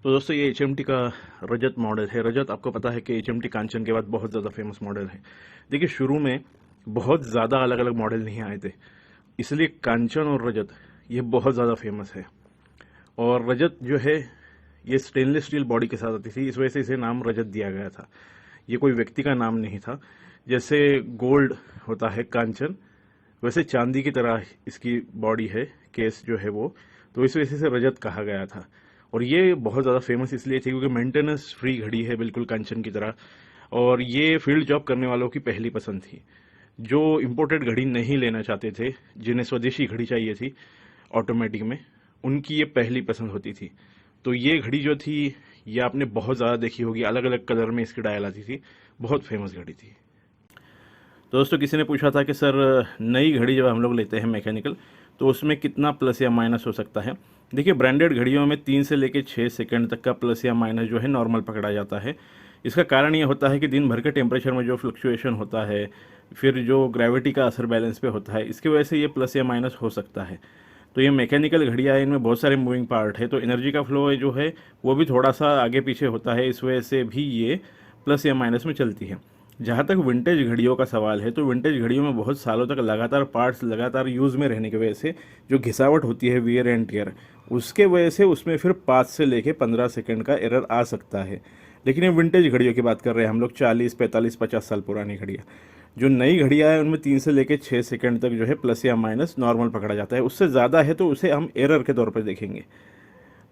तो दोस्तों ये एच का रजत मॉडल है। रजत आपको पता है कि एच कांचन के बाद बहुत ज़्यादा फेमस मॉडल है। देखिए शुरू में बहुत ज़्यादा अलग अलग मॉडल नहीं आए थे, इसलिए कांचन और रजत ये बहुत ज़्यादा फेमस है। और रजत जो है ये स्टेनलेस स्टील बॉडी के साथ आती थी, इस वजह से इसे नाम रजत दिया गया था। ये कोई व्यक्ति का नाम नहीं था। जैसे गोल्ड होता है कांचन, वैसे चांदी की तरह इसकी बॉडी है, केस जो है वो, तो इस वजह से रजत कहा गया था। और ये बहुत ज़्यादा फेमस इसलिए थी क्योंकि मेंटेनेंस फ्री घड़ी है, बिल्कुल कांचन की तरह। और ये फील्ड जॉब करने वालों की पहली पसंद थी, जो इम्पोर्टेड घड़ी नहीं लेना चाहते थे, जिन्हें स्वदेशी घड़ी चाहिए थी ऑटोमेटिक में, उनकी ये पहली पसंद होती थी। तो ये घड़ी जो थी ये आपने बहुत ज़्यादा देखी होगी, अलग अलग कलर में इसकी डायल आती थी, बहुत फेमस घड़ी थी। दोस्तों किसी ने पूछा था कि सर नई घड़ी जब हम लोग लेते हैं मैकेनिकल, तो उसमें कितना प्लस या माइनस हो सकता है। देखिए ब्रांडेड घड़ियों में 3 से लेकर 6 सेकंड तक का प्लस या माइनस जो है नॉर्मल पकड़ा जाता है। इसका कारण ये होता है कि दिन भर के टेम्परेचर में जो फ्लक्चुएशन होता है, फिर जो ग्रेविटी का असर बैलेंस पे होता है, इसकी वजह से ये प्लस या माइनस हो सकता है। तो ये मैकेनिकल घड़ियाँ हैं, इनमें बहुत सारे मूविंग पार्ट है, तो एनर्जी का फ्लो जो है वो भी थोड़ा सा आगे पीछे होता है, इस वजह से भी ये प्लस या माइनस में चलती है। जहाँ तक विंटेज घड़ियों का सवाल है, तो विंटेज घड़ियों में बहुत सालों तक लगातार पार्ट्स लगातार यूज़ में रहने की वजह से जो घिसावट होती है, वियर एंड टियर, उसके वजह से उसमें फिर 5 से लेके 15 सेकंड का एरर आ सकता है। लेकिन ये विंटेज घड़ियों की बात कर रहे हैं हम लोग, 40, 45, 50 साल पुरानी घड़ियाँ। जो नई घड़ियाँ हैं उनमें 3 से लेके 6 सेकंड तक जो है प्लस या माइनस नॉर्मल पकड़ा जाता है। उससे ज़्यादा है तो उसे हम एरर के तौर पर देखेंगे।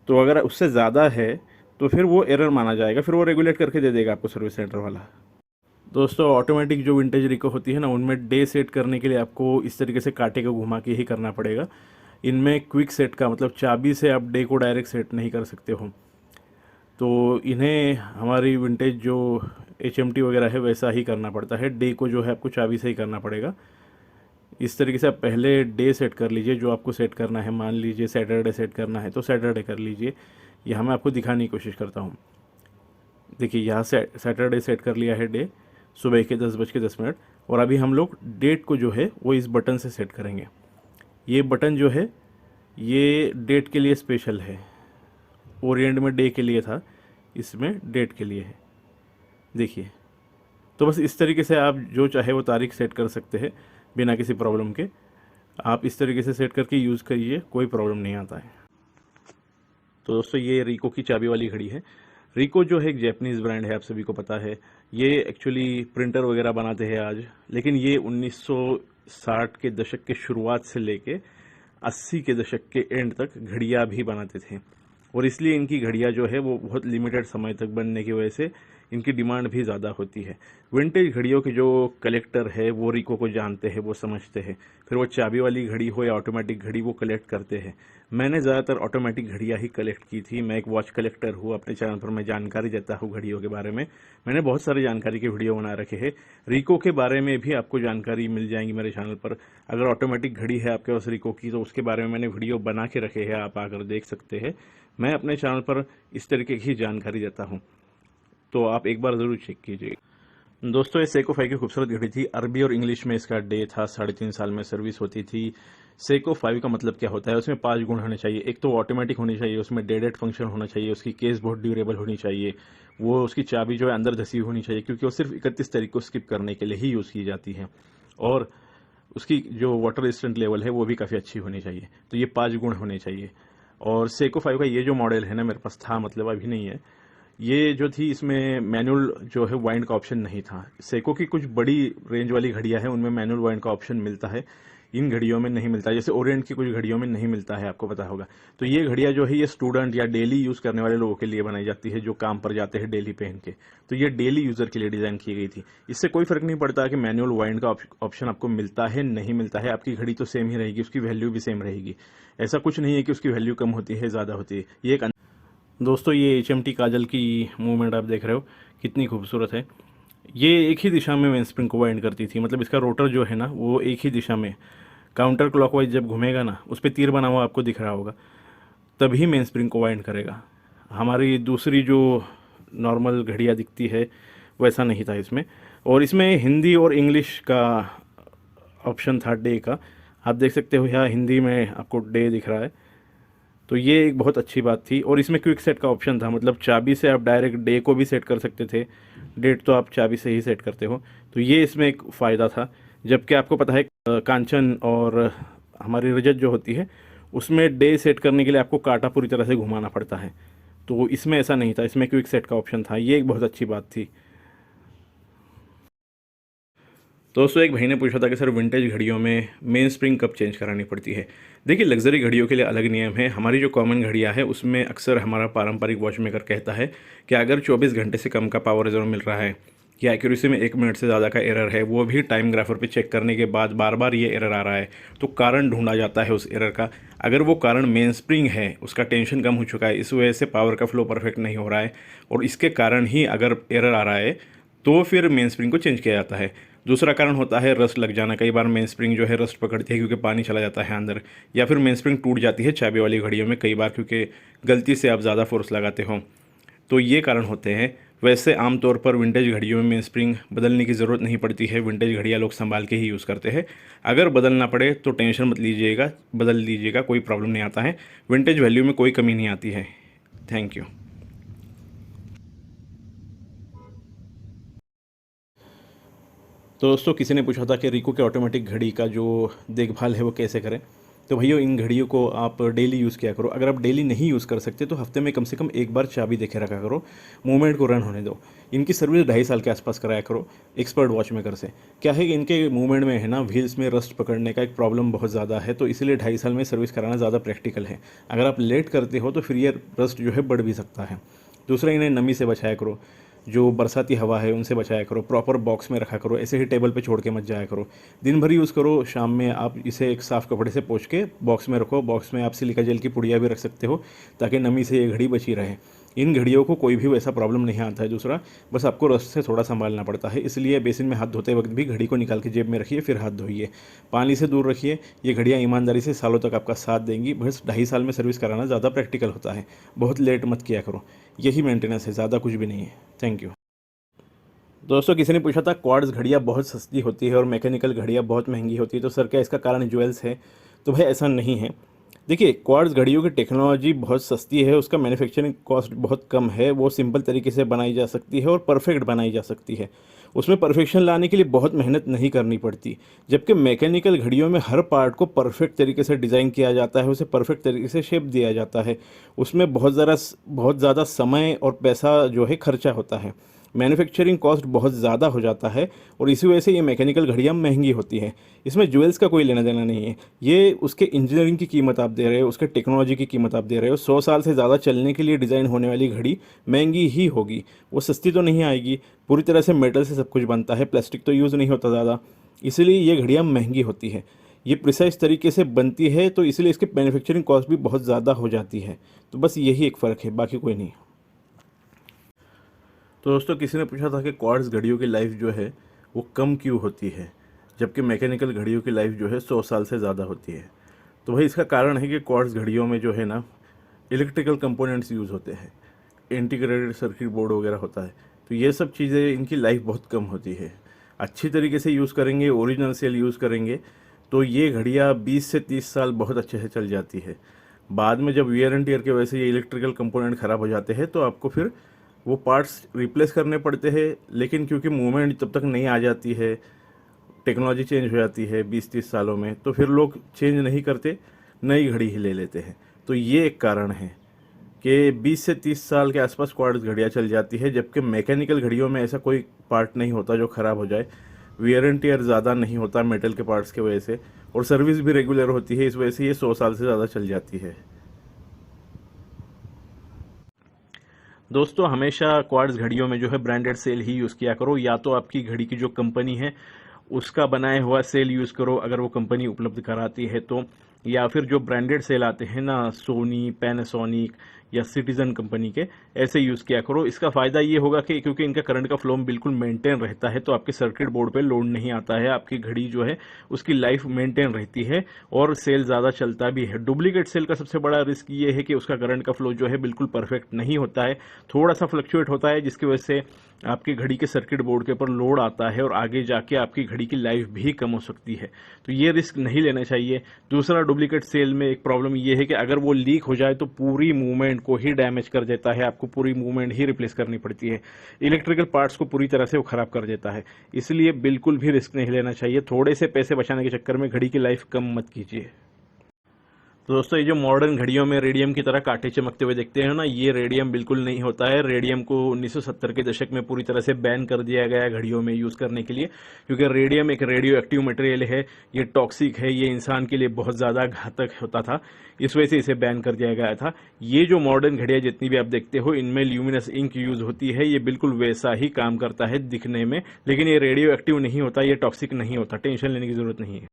तो अगर उससे ज़्यादा है तो फिर वो एरर माना जाएगा, फिर वो रेगुलेट करके दे देगा आपको सर्विस सेंटर वाला। दोस्तों ऑटोमेटिक जो विंटेज रिको होती है ना, उनमें डे सेट करने के लिए आपको इस तरीके से कांटे को घुमा के ही करना पड़ेगा। इनमें क्विक सेट का मतलब चाबी से आप डे को डायरेक्ट सेट नहीं कर सकते हो। तो इन्हें हमारी विंटेज जो एच वगैरह है वैसा ही करना पड़ता है, डे को जो है आपको चाबी से ही करना पड़ेगा। इस तरीके से आप पहले डे सेट कर लीजिए जो आपको सेट करना है। मान लीजिए सैटरडे सेट करना है तो सैटरडे कर लीजिए। यहाँ मैं आपको दिखाने की कोशिश करता हूँ। देखिए यहाँ से सैटरडे सेट कर लिया है डे, सुबह के 10:10। और अभी हम लोग डेट को जो है वो इस बटन से सेट करेंगे। ये बटन जो है ये डेट के लिए स्पेशल है, ओरिएंट में डे के लिए था, इसमें डेट के लिए है। देखिए, तो बस इस तरीके से आप जो चाहे वो तारीख सेट कर सकते हैं बिना किसी प्रॉब्लम के। आप इस तरीके से सेट करके यूज़ करिए, कोई प्रॉब्लम नहीं आता है। तो दोस्तों ये रिको की चाबी वाली घड़ी है। रिको जो है एक जैपनीज़ ब्रांड है, आप सभी को पता है। ये एक्चुअली प्रिंटर वगैरह बनाते हैं आज, लेकिन ये 1960 के दशक के शुरुआत से लेके 80 के दशक के एंड तक घड़ियाँ भी बनाते थे। और इसलिए इनकी घड़ियाँ जो है वो बहुत लिमिटेड समय तक बनने की वजह से इनकी डिमांड भी ज़्यादा होती है। विंटेज घड़ियों के जो कलेक्टर है वो रिको को जानते हैं, वो समझते हैं, फिर वो चाबी वाली घड़ी हो या ऑटोमेटिक घड़ी वो कलेक्ट करते हैं। मैंने ज़्यादातर ऑटोमेटिक घड़ियाँ ही कलेक्ट की थी। मैं एक वॉच कलेक्टर हूँ, अपने चैनल पर मैं जानकारी देता हूँ घड़ियों के बारे में। मैंने बहुत सारी जानकारी के वीडियो बना रखे हैं। रिको के बारे में भी आपको जानकारी मिल जाएंगी मेरे चैनल पर। अगर ऑटोमेटिक घड़ी है आपके पास रिको की, तो उसके बारे में मैंने वीडियो बना के रखे हैं, आप आकर देख सकते हैं। मैं अपने चैनल पर इस तरीके की जानकारी देता हूँ, तो आप एक बार ज़रूर चेक कीजिए। दोस्तों ये सेको 5 की खूबसूरत घड़ी थी। अरबी और इंग्लिश में इसका डे था, 3.5 साल में सर्विस होती थी। सेको 5 का मतलब क्या होता है, उसमें 5 गुण होने चाहिए। एक तो ऑटोमेटिक होनी चाहिए, उसमें डेडेड फंक्शन होना चाहिए, उसकी केस बहुत ड्यूरेबल होनी चाहिए, वो उसकी चाबी जो है अंदर धसी होनी चाहिए, क्योंकि वो सिर्फ 31 तारीख को स्किप करने के लिए ही यूज़ की जाती है। और उसकी जो वाटर रेजिस्टेंट लेवल है वो भी काफ़ी अच्छी होनी चाहिए। तो ये 5 गुण होने चाहिए। और सेको 5 का ये जो मॉडल है ना, मेरे पास था, मतलब अभी नहीं है, ये जो थी इसमें मैनुअल जो है वाइंड का ऑप्शन नहीं था। सेको की कुछ बड़ी रेंज वाली घड़ियां हैं उनमें मैनुअल वाइंड का ऑप्शन मिलता है, इन घड़ियों में नहीं मिलता। जैसे ओरिएंट की कुछ घड़ियों में नहीं मिलता है, आपको पता होगा। तो ये घड़ियां जो है ये स्टूडेंट या डेली यूज करने वाले लोगों के लिए बनाई जाती है, जो काम पर जाते हैं डेली पहन के। तो ये डेली यूजर के लिए डिजाइन की गई थी। इससे कोई फर्क नहीं पड़ता कि मैनुअल वाइंड का ऑप्शन आपको मिलता है नहीं मिलता है, आपकी घड़ी तो सेम ही रहेगी, उसकी वैल्यू भी सेम रहेगी। ऐसा कुछ नहीं है कि उसकी वैल्यू कम होती है ज़्यादा होती है। ये एक दोस्तों ये एच काजल की मूवमेंट आप देख रहे हो, कितनी खूबसूरत है। ये एक ही दिशा में मेन स्प्रिंग को वाइंड करती थी, मतलब इसका रोटर जो है ना वो एक ही दिशा में, काउंटर क्लॉकवाइज जब घूमेगा ना, उस पर तीर बना हुआ आपको दिख रहा होगा, तभी मेन स्प्रिंग को वाइंड करेगा। हमारी दूसरी जो नॉर्मल घड़ियाँ दिखती है वैसा नहीं था इसमें। और इसमें हिंदी और इंग्लिश का ऑप्शन था डे का। आप देख सकते हो यहाँ हिंदी में आपको डे दिख रहा है, तो ये एक बहुत अच्छी बात थी। और इसमें क्विक सेट का ऑप्शन था, मतलब चाबी से आप डायरेक्ट डे को भी सेट कर सकते थे, डेट तो आप चाबी से ही सेट करते हो, तो ये इसमें एक फ़ायदा था। जबकि आपको पता है कांचन और हमारी रजत जो होती है उसमें डे सेट करने के लिए आपको कांटा पूरी तरह से घुमाना पड़ता है, तो इसमें ऐसा नहीं था, इसमें क्विक सेट का ऑप्शन था, ये एक बहुत अच्छी बात थी। दोस्तों एक भाई ने पूछा था कि सर विंटेज घड़ियों में मेन स्प्रिंग कब चेंज करानी पड़ती है। देखिए लग्जरी घड़ियों के लिए अलग नियम है। हमारी जो कॉमन घड़ियाँ है उसमें अक्सर हमारा पारंपरिक वॉच मेकर कहता है कि अगर 24 घंटे से कम का पावर रिजर्व मिल रहा है या एक्यूरेसी में 1 मिनट से ज़्यादा का एरर है, वो भी टाइम ग्राफर पे चेक करने के बाद बार बार ये एरर आ रहा है, तो कारण ढूंढा जाता है उस एरर का। अगर वो कारण मेन स्प्रिंग है, उसका टेंशन कम हो चुका है, इस वजह से पावर का फ्लो परफेक्ट नहीं हो रहा है और इसके कारण ही अगर एरर आ रहा है तो फिर मेन स्प्रिंग को चेंज किया जाता है। दूसरा कारण होता है रस्ट लग जाना। कई बार मेन स्प्रिंग जो है रस्ट पकड़ती है क्योंकि पानी चला जाता है अंदर, या फिर मेन स्प्रिंग टूट जाती है चाबी वाली घड़ियों में कई बार क्योंकि गलती से आप ज़्यादा फोर्स लगाते हो, तो ये कारण होते हैं। वैसे आमतौर पर विंटेज घड़ियों में मेन स्प्रिंग बदलने की ज़रूरत नहीं पड़ती है, विंटेज घड़ियाँ लोग संभाल के ही यूज़ करते हैं। अगर बदलना पड़े तो टेंशन मत लीजिएगा, बदल लीजिएगा, कोई प्रॉब्लम नहीं आता है, विंटेज वैल्यू में कोई कमी नहीं आती है। Thank you. तो दोस्तों किसी ने पूछा था कि रिको के ऑटोमेटिक घड़ी का जो देखभाल है वो कैसे करें। तो भैया इन घड़ियों को आप डेली यूज़ किया करो। अगर आप डेली नहीं यूज़ कर सकते तो हफ्ते में कम से कम एक बार चाबी देखे रखा करो, मूवमेंट को रन होने दो। इनकी सर्विस 2.5 साल के आसपास कराया करो एक्सपर्ट वॉच मेकर से। क्या है कि इनके मूवमेंट में है ना व्हील्स में रस्ट पकड़ने का एक प्रॉब्लम बहुत ज़्यादा है, तो इसीलिए 2.5 साल में सर्विस कराना ज़्यादा प्रैक्टिकल है। अगर आप लेट करते हो तो फिर ये रस्ट जो है बढ़ भी सकता है। दूसरा, इन्हें नमी से बचाया करो, जो बरसाती हवा है उनसे बचाया करो, प्रॉपर बॉक्स में रखा करो, ऐसे ही टेबल पे छोड़ के मत जाया करो। दिन भर यूज़ करो, शाम में आप इसे एक साफ़ कपड़े से पोंछ के बॉक्स में रखो। बॉक्स में आप सिलिका जेल की पुड़िया भी रख सकते हो ताकि नमी से ये घड़ी बची रहे। इन घड़ियों को कोई भी वैसा प्रॉब्लम नहीं आता है। दूसरा, बस आपको रस्ट से थोड़ा संभालना पड़ता है, इसलिए बेसिन में हाथ धोते वक्त भी घड़ी को निकाल के जेब में रखिए, फिर हाथ धोइए। पानी से दूर रखिए। ये घड़ियाँ ईमानदारी से सालों तक आपका साथ देंगी। बस 2.5 साल में सर्विस कराना ज़्यादा प्रैक्टिकल होता है, बहुत लेट मत किया करो। यही मेंटेनेंस है, ज़्यादा कुछ भी नहीं है। Thank you. दोस्तों किसी ने पूछा था क्वार्ट्ज घड़ियाँ बहुत सस्ती होती है और मैकेनिकल घड़ियाँ बहुत महंगी होती है, तो सर क्या इसका कारण ज्वेल्स है? तो भाई ऐसा नहीं है। देखिए क्वार्ट्ज घड़ियों की टेक्नोलॉजी बहुत सस्ती है, उसका मैन्युफैक्चरिंग कॉस्ट बहुत कम है, वो सिंपल तरीके से बनाई जा सकती है और परफेक्ट बनाई जा सकती है। उसमें परफेक्शन लाने के लिए बहुत मेहनत नहीं करनी पड़ती। जबकि मैकेनिकल घड़ियों में हर पार्ट को परफेक्ट तरीके से डिज़ाइन किया जाता है, उसे परफेक्ट तरीके से शेप दिया जाता है। उसमें बहुत ज़्यादा समय और पैसा जो है खर्चा होता है, मैन्युफैक्चरिंग कॉस्ट बहुत ज़्यादा हो जाता है और इसी वजह से ये मैकेनिकल घड़ियाँ महंगी होती है। इसमें ज्वेल्स का कोई लेना देना नहीं है, ये उसके इंजीनियरिंग की कीमत आप दे रहे हो, उसके टेक्नोलॉजी की कीमत आप दे रहे हो। 100 साल से ज़्यादा चलने के लिए डिज़ाइन होने वाली घड़ी महंगी ही होगी, वो सस्ती तो नहीं आएगी। पूरी तरह से मेटल से सब कुछ बनता है, प्लास्टिक तो यूज़ नहीं होता ज़्यादा, इसलिए ये घड़ियाँ महंगी होती है। ये प्रिसाइज तरीके से बनती है तो इसलिए इसके मैन्युफैक्चरिंग कॉस्ट भी बहुत ज़्यादा हो जाती है। तो बस यही एक फ़र्क है, बाकी कोई नहीं। तो दोस्तों किसी ने पूछा था कि क्वार्ट्ज घड़ियों की लाइफ जो है वो कम क्यों होती है जबकि मैकेनिकल घड़ियों की लाइफ जो है 100 साल से ज़्यादा होती है। तो भाई इसका कारण है कि क्वार्ट्ज घड़ियों में जो है ना इलेक्ट्रिकल कंपोनेंट्स यूज़ होते हैं, इंटीग्रेटेड सर्किट बोर्ड वगैरह होता है, तो ये सब चीज़ें इनकी लाइफ बहुत कम होती है। अच्छी तरीके से यूज़ करेंगे, ओरिजिनल सेल यूज़ करेंगे तो ये घड़ियाँ 20 से 30 साल बहुत अच्छे से चल जाती है। बाद में जब वियर एंड टियर के वजह से ये इलेक्ट्रिकल कंपोनेंट ख़राब हो जाते हैं तो आपको फिर वो पार्ट्स रिप्लेस करने पड़ते हैं, लेकिन क्योंकि मूवमेंट तब तक नहीं आ जाती है, टेक्नोलॉजी चेंज हो जाती है 20-30 सालों में, तो फिर लोग चेंज नहीं करते, नई घड़ी ही ले लेते हैं। तो ये एक कारण है कि 20 से 30 साल के आसपास क्वार्ट्ज घड़ियाँ चल जाती है, जबकि मैकेनिकल घड़ियों में ऐसा कोई पार्ट नहीं होता जो ख़राब हो जाए। वियर एंड टियर ज़्यादा नहीं होता मेटल के पार्ट्स की वजह से, और सर्विस भी रेगुलर होती है, इस वजह से ये 100 साल से ज़्यादा चल जाती है। दोस्तों हमेशा क्वार्ट्ज घड़ियों में जो है ब्रांडेड सेल ही यूज़ किया करो, या तो आपकी घड़ी की जो कंपनी है उसका बनाया हुआ सेल यूज़ करो अगर वो कंपनी उपलब्ध कराती है तो, या फिर जो ब्रांडेड सेल आते हैं ना, सोनी, पैनासोनिक या सिटीजन कंपनी के, ऐसे यूज़ किया करो। इसका फ़ायदा ये होगा कि क्योंकि इनका करंट का फ्लो बिल्कुल मेंटेन रहता है, तो आपके सर्किट बोर्ड पे लोड नहीं आता है, आपकी घड़ी जो है उसकी लाइफ मेंटेन रहती है और सेल ज़्यादा चलता भी है। डुप्लीकेट सेल का सबसे बड़ा रिस्क ये है कि उसका करंट का फ्लो जो है बिल्कुल परफेक्ट नहीं होता है, थोड़ा सा फ्लक्चुएट होता है, जिसकी वजह से आपकी घड़ी के सर्किट बोर्ड के ऊपर लोड आता है और आगे जाके आपकी घड़ी की लाइफ भी कम हो सकती है। तो ये रिस्क नहीं लेना चाहिए। दूसरा, डुप्लीकेट सेल में एक प्रॉब्लम ये है कि अगर वो लीक हो जाए तो पूरी मूवमेंट को ही डैमेज कर देता है, आपको पूरी मूवमेंट ही रिप्लेस करनी पड़ती है, इलेक्ट्रिकल पार्ट्स को पूरी तरह से वो खराब कर देता है। इसलिए बिल्कुल भी रिस्क नहीं लेना चाहिए। थोड़े से पैसे बचाने के चक्कर में घड़ी की लाइफ कम मत कीजिए। तो दोस्तों, ये जो मॉडर्न घड़ियों में रेडियम की तरह कांटे चमकते हुए देखते हैं ना, ये रेडियम बिल्कुल नहीं होता है। रेडियम को 1970 के दशक में पूरी तरह से बैन कर दिया गया है घड़ियों में यूज़ करने के लिए, क्योंकि रेडियम एक रेडियो एक्टिव मटेरियल है, ये टॉक्सिक है, ये इंसान के लिए बहुत ज़्यादा घातक होता था, इस वजह से इसे बैन कर दिया गया था। ये जो मॉडर्न घड़ियाँ जितनी भी आप देखते हो, इनमें ल्यूमिनस इंक यूज़ होती है, ये बिल्कुल वैसा ही काम करता है दिखने में, लेकिन ये रेडियो एक्टिव नहीं होता, ये टॉक्सिक नहीं होता, टेंशन लेने की ज़रूरत नहीं है।